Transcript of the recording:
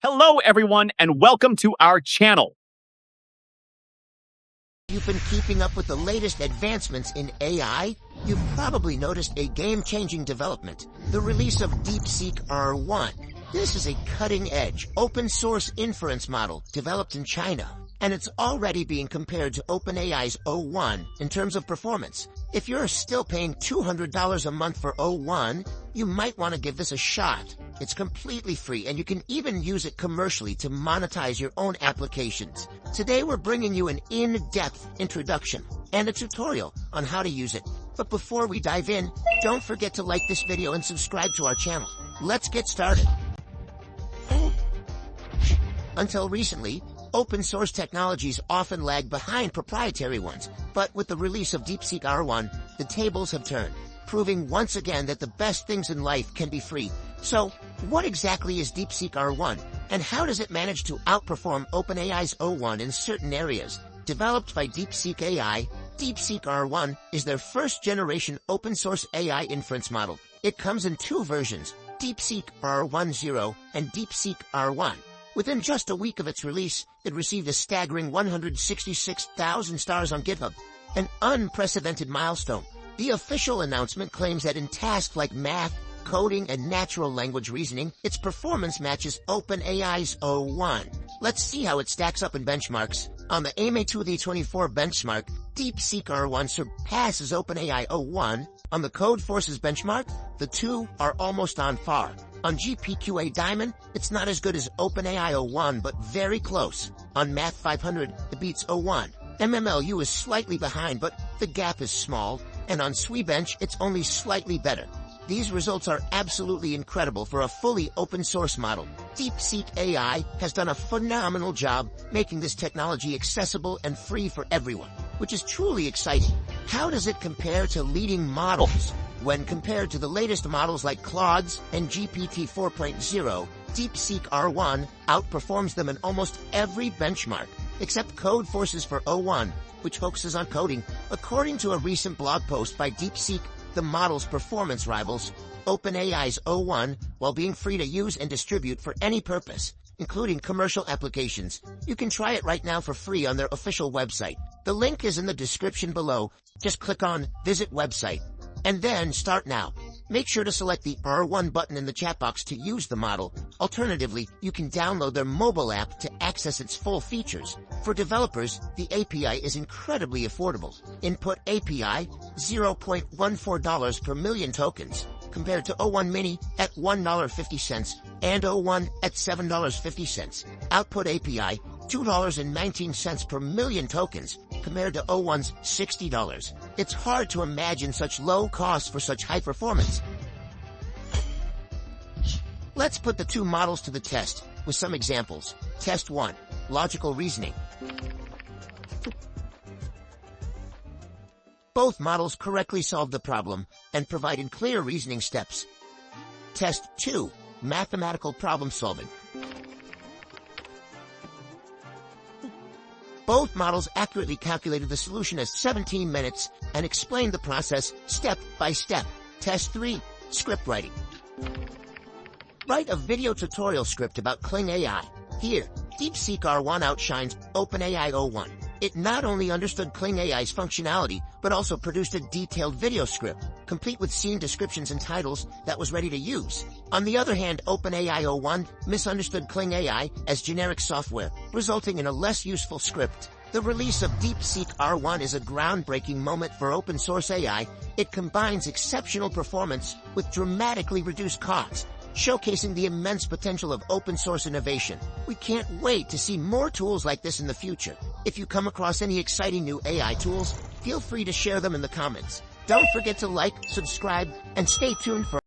Hello, everyone, and welcome to our channel. You've been keeping up with the latest advancements in AI? You've probably noticed a game-changing development, the release of Deepseek R1. This is a cutting-edge, open-source inference model developed in China, and it's already being compared to OpenAI's O1 in terms of performance. If you're still paying $200 a month for O1, you might want to give this a shot. It's completely free, and you can even use it commercially to monetize your own applications. Today we're bringing you an in-depth introduction and a tutorial on how to use it. But before we dive in, don't forget to like this video and subscribe to our channel. Let's get started. Until recently, open-source technologies often lag behind proprietary ones, but with the release of Deepseek R1, the tables have turned, proving once again that the best things in life can be free. So, what exactly is Deepseek R1, and how does it manage to outperform OpenAI's O1 in certain areas? Developed by Deepseek AI, Deepseek R1 is their first-generation open-source AI inference model. It comes in two versions, Deepseek R10 and Deepseek R1. Within just a week of its release, it received a staggering 166,000 stars on GitHub, an unprecedented milestone. The official announcement claims that in tasks like math, coding, and natural language reasoning, its performance matches OpenAI's O1. Let's see how it stacks up in benchmarks. On the AMA2D24 benchmark, Deepseek R1 surpasses OpenAI O1. On the Codeforces benchmark, the two are almost on par. On GPQA Diamond, it's not as good as OpenAI O1, but very close. On Math 500, it beats O1. MMLU is slightly behind, but the gap is small. And on SweBench, it's only slightly better. These results are absolutely incredible for a fully open-source model. Deepseek AI has done a phenomenal job making this technology accessible and free for everyone, which is truly exciting. How does it compare to leading models? When compared to the latest models like Claude's and GPT 4.0, Deepseek R1 outperforms them in almost every benchmark, except Codeforces for O1, which focuses on coding. According to a recent blog post by Deepseek, the model's performance rivals OpenAI's O1 while being free to use and distribute for any purpose, including commercial applications. You can try it right now for free on their official website. The link is in the description below. Just click on Visit Website and then Start Now. Make sure to select the R1 button in the chat box to use the model. Alternatively, you can download their mobile app to access its full features. For developers, the API is incredibly affordable. Input API, $0.14 per million tokens, compared to O1 Mini at $1.50 and O1 at $7.50. Output API, $2.19 per million tokens, compared to O1's $60. It's hard to imagine such low costs for such high performance. Let's put the two models to the test with some examples. Test 1. Logical reasoning. Both models correctly solved the problem and provided clear reasoning steps. Test 2. Mathematical problem solving. Both models accurately calculated the solution as 17 minutes and explained the process step by step. Test 3. Script writing. Write a video tutorial script about Kling AI. Here, Deepseek R1 outshines OpenAI O1. It not only understood Kling AI's functionality, but also produced a detailed video script, complete with scene descriptions and titles that was ready to use. On the other hand, OpenAI O1 misunderstood Kling AI as generic software, resulting in a less useful script. The release of Deepseek R1 is a groundbreaking moment for open-source AI. It combines exceptional performance with dramatically reduced costs, showcasing the immense potential of open-source innovation. We can't wait to see more tools like this in the future. If you come across any exciting new AI tools, feel free to share them in the comments. Don't forget to like, subscribe, and stay tuned for